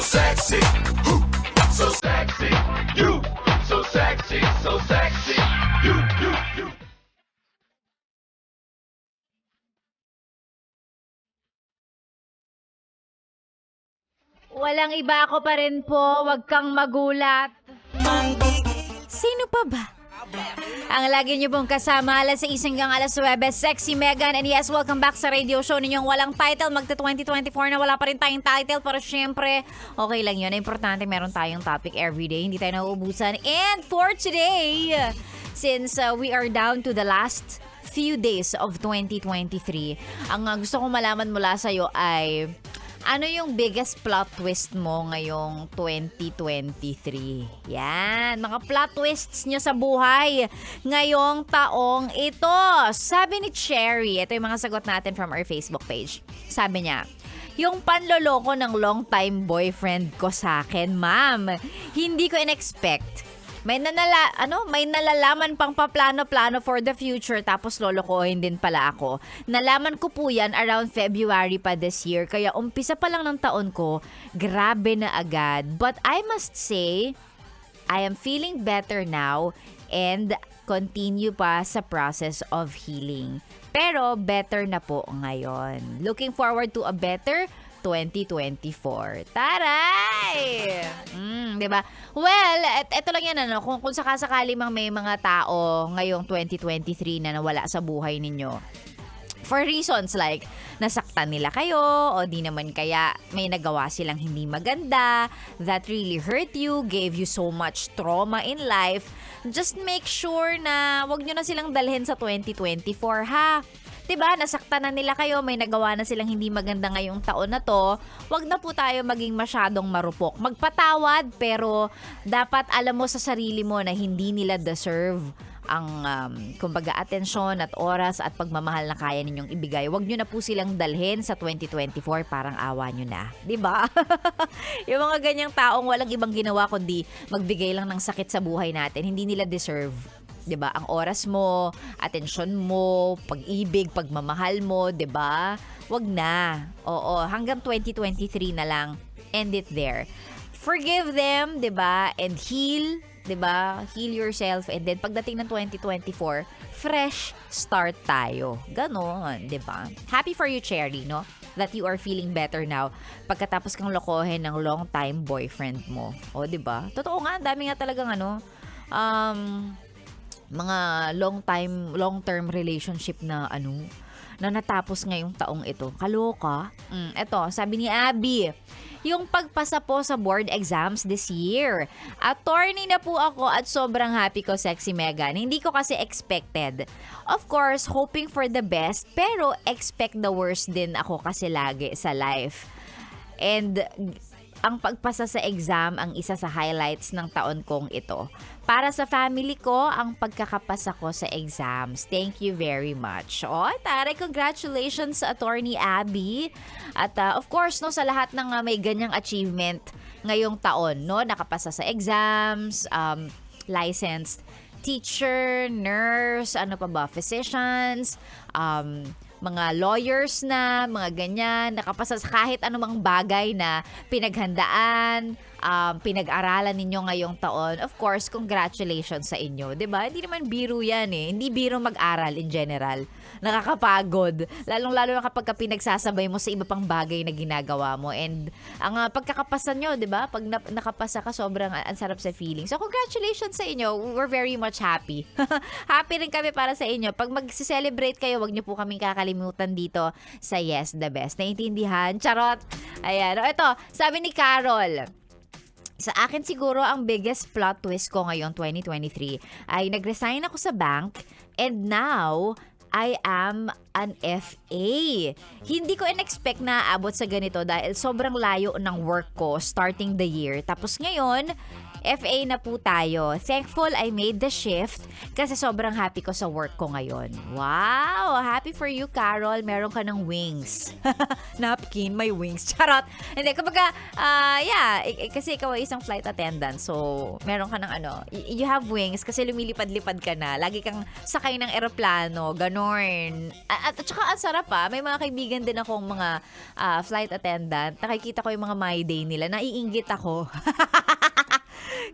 sexy, so sexy, you, so sexy, so sexy, you. Walang iba, ako pa rin po. Huwag kang magulat. Sino pa ba? Ang lagi niyo pong kasama alas 6 hanggang alas 9, Sexy Megan. And yes, welcome back sa radio show ninyong walang title. Magta-2024 na wala pa rin tayong title. Pero syempre, okay lang yun. Importante meron tayong topic everyday. Hindi tayo nauubusan. And for today, since we are down to the last few days of 2023, ang gusto kong malaman mula sa'yo ay ano yung biggest plot twist mo ngayong 2023? Yan, mga plot twists nyo sa buhay ngayong taong ito. Sabi ni Cherry, ito yung mga sagot natin from our Facebook page. Sabi niya, yung panloloko ng long time boyfriend ko sa akin, ma'am, hindi ko in-expect. May nalalaman pang paplano-plano for the future tapos lolokohin din pala ako. Nalaman ko po yan around February pa this year kaya umpisa pa lang ng taon ko, grabe na agad. But I must say, I am feeling better now and continue pa sa process of healing. Pero better na po ngayon. Looking forward to a better 2024. Taray! Diba? Well, eto lang yan, ano, kung sakasakali mang may mga tao ngayong 2023 na nawala sa buhay ninyo. For reasons like, nasaktan nila kayo o di naman kaya may nagawa silang hindi maganda, that really hurt you, gave you so much trauma in life, just make sure na wag nyo na silang dalhin sa 2024, ha? Diba, nasaktan na nila kayo, may nagawa na silang hindi maganda ngayong taon na to, wag na po tayo maging masyadong marupok. Magpatawad, pero dapat alam mo sa sarili mo na hindi nila deserve ang kumbaga atensyon at oras at pagmamahal na kaya ninyong ibigay. Wag nyo na po silang dalhin sa 2024, parang awa nyo na. Diba? Yung mga ganyang taong walang ibang ginawa kundi magbigay lang ng sakit sa buhay natin, hindi nila deserve. 'Di ba? Ang oras mo, atensyon mo, pag-ibig, pagmamahal mo, 'di ba? Wag na. Oo, hanggang 2023 na lang. End it there. Forgive them, 'di ba? And heal, 'di ba? Heal yourself, and then pagdating ng 2024, fresh start tayo. Ganon, 'di ba? Happy for you, Cherry, no? That you are feeling better now pagkatapos kang lokohin ng long time boyfriend mo. O, 'di ba? Totoo nga, ang dami nga talagang mga long-term relationship na na natapos ngayong taong ito. Kaloka. Eto, sabi ni Abby, yung pagpasa po sa board exams this year. Attorney na po ako at sobrang happy ko, Sexy Megan. Hindi ko kasi expected. Of course, hoping for the best, pero expect the worst din ako kasi lagi sa life. And ang pagpasa sa exam ang isa sa highlights ng taon kong ito. Para sa family ko, ang pagkakapasa ko sa exams. Thank you very much. Taray, congratulations sa Attorney Abby. At of course, no, sa lahat ng may ganyang achievement ngayong taon, no, nakapasa sa exams, licensed teacher, nurse, physicians, mga lawyers na, mga ganyan, nakapasa sa kahit anumang bagay na pinaghandaan, pinag-aralan ninyo ngayong taon. Of course, congratulations sa inyo. 'Di ba? Hindi naman biro yan eh. Hindi biro mag-aral in general. Nakakapagod. Lalong-lalo na kapag pinagsasabay mo sa iba pang bagay na ginagawa mo. And ang pagkakapasa nyo, 'di ba? Pag nakapasa ka, sobrang ang sarap sa feeling. So, congratulations sa inyo. We're very much happy. Happy rin kami para sa inyo. Pag mag-celebrate kayo, wag niyo po kaming kakalimutan dito sa Yes the Best. Naiintindihan? Charot! Ayan. Ito, sabi ni Carol, sa akin siguro ang biggest plot twist ko ngayong 2023 ay nag-resign ako sa bank and now I am an FA. Hindi ko in-expect na aabot sa ganito dahil sobrang layo ng work ko starting the year. Tapos ngayon, FA na po tayo. Thankful I made the shift kasi sobrang happy ko sa work ko ngayon. Wow! Happy for you, Carol. Meron ka ng wings. Napkin, may wings. Charot! Hindi, kapag, kasi ikaw ay isang flight attendant. So, meron ka ng you have wings kasi lumilipad-lipad ka na. Lagi kang sakay ng eroplano. Ganon. At saka ang sarap may mga kaibigan din akong mga flight attendant. Nakikita ko yung mga my day nila. Naiinggit ako.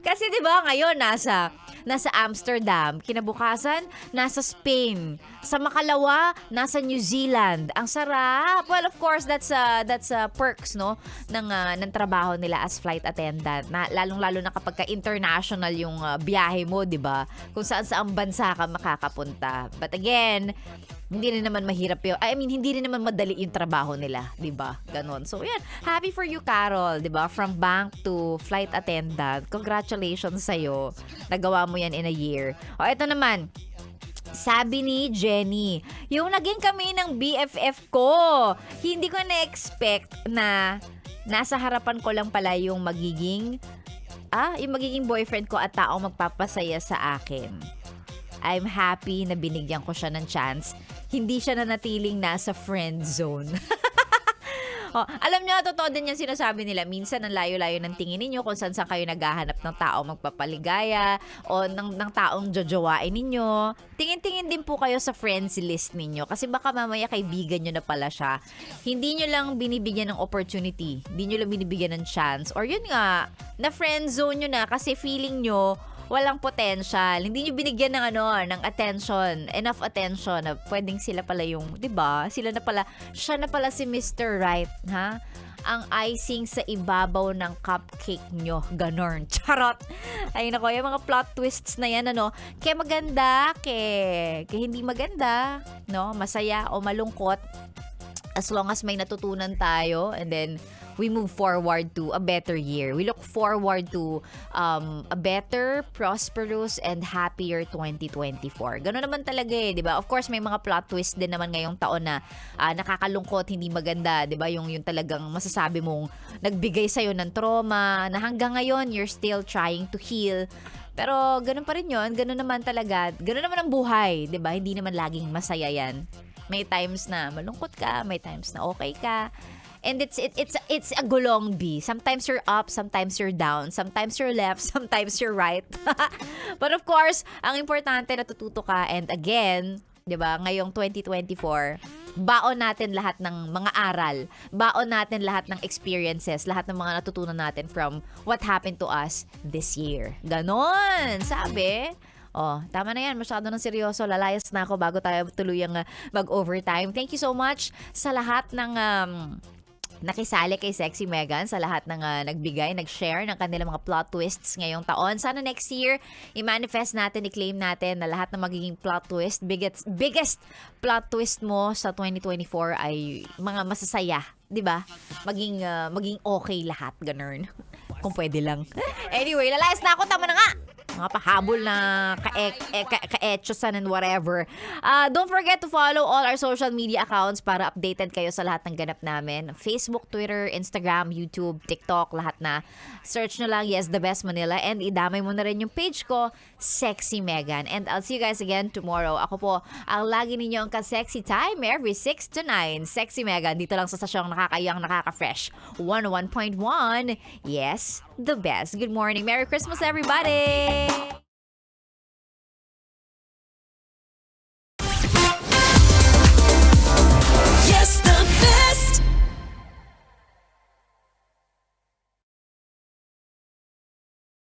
Kasi 'di ba ngayon nasa Amsterdam, kinabukasan nasa Spain, sa makalawa nasa New Zealand. Ang sarap. Well, of course that's perks no ng trabaho nila as flight attendant. Na lalong-lalo na kapag international yung biyahe mo, 'di ba? Kung saan bansa ka makakapunta. But again, hindi rin naman mahirap yun. I mean, hindi rin naman madali yung trabaho nila, 'di ba? Ganon. So, yan. Happy for you, Carol, 'di ba? From bank to flight attendant. Congratulations sa'yo. Nagawa mo yan in a year. O, eto naman. Sabi ni Jenny, yung naging kami ng BFF ko, hindi ko na-expect na nasa harapan ko lang pala yung magiging boyfriend ko at taong magpapasaya sa akin. I'm happy na binigyan ko siya ng chance. Hindi siya nanatiling nasa friend zone. Alam niyo, totoo din yung sinasabi nila. Minsan, ang layo-layo ng tingin ninyo kung saan kayo naghahanap ng taong magpapaligaya o ng taong jojowain ninyo. Tingin-tingin din po kayo sa friends list ninyo kasi baka mamaya kaibigan nyo na pala siya. Hindi nyo lang binibigyan ng opportunity. Hindi nyo lang binibigyan ng chance. Or yun nga, na friend zone nyo na kasi feeling nyo walang potential. Hindi niyo binigyan ng attention, enough attention na pwedeng sila pala yung, 'di ba? Siya na pala si Mr. Right, ha? Ang icing sa ibabaw ng cupcake nyo. Ganon. Charot. Ay nako, yung mga plot twists na yan, kaya maganda, kaya hindi maganda, no? Masaya o malungkot. As long as may natutunan tayo and then we move forward to a better year. We look forward to a better, prosperous, and happier 2024. Gano'n naman talaga di ba? Of course, may mga plot twist din naman ngayong taon na nakakalungkot, hindi maganda, di ba? Yung talagang masasabi mong nagbigay sa'yo ng trauma, na hanggang ngayon, you're still trying to heal. Pero gano'n pa rin yun, gano'n naman talaga, gano'n naman ang buhay, di ba? Hindi naman laging masaya yan. May times na malungkot ka, may times na okay ka. And it's a gulong bee. Sometimes you're up, sometimes you're down, sometimes you're left, sometimes you're right. But of course, ang importante natututo ka, and again, 'di ba, ngayong 2024, baon natin lahat ng mga aral, baon natin lahat ng experiences, lahat ng mga natutunan natin from what happened to us this year. Ganon, sabi. Tama na yan. Masyado ng seryoso. Lalayas na ako bago tayo tuluyang mag-overtime. Thank you so much sa lahat ng nakisali kay Sexy Megan, sa lahat ng nagbigay, nag-share ng kanilang mga plot twists ngayong taon. Sana next year, i-manifest natin, i-claim natin na lahat ng magiging plot twist, biggest plot twist mo sa 2024 ay mga masasaya. 'Di ba? Maging okay lahat, ganun. Kung pwede lang. Anyway, lalayas na ako. Tama na nga. Mga pahabol na ka-etchosan and whatever. Don't forget to follow all our social media accounts para updated kayo sa lahat ng ganap namin. Facebook, Twitter, Instagram, YouTube, TikTok, lahat na. Search nyo lang, Yes, The Best Manila. And idamay mo na rin yung page ko, Sexy Megan. And I'll see you guys again tomorrow. Ako po, ang lagi ninyong ka-sexy time every 6 to 9. Sexy Megan, dito lang sa stasyong nakakayang, nakaka-fresh. 101.1. Yes, The Best. Good morning. Merry Christmas, everybody!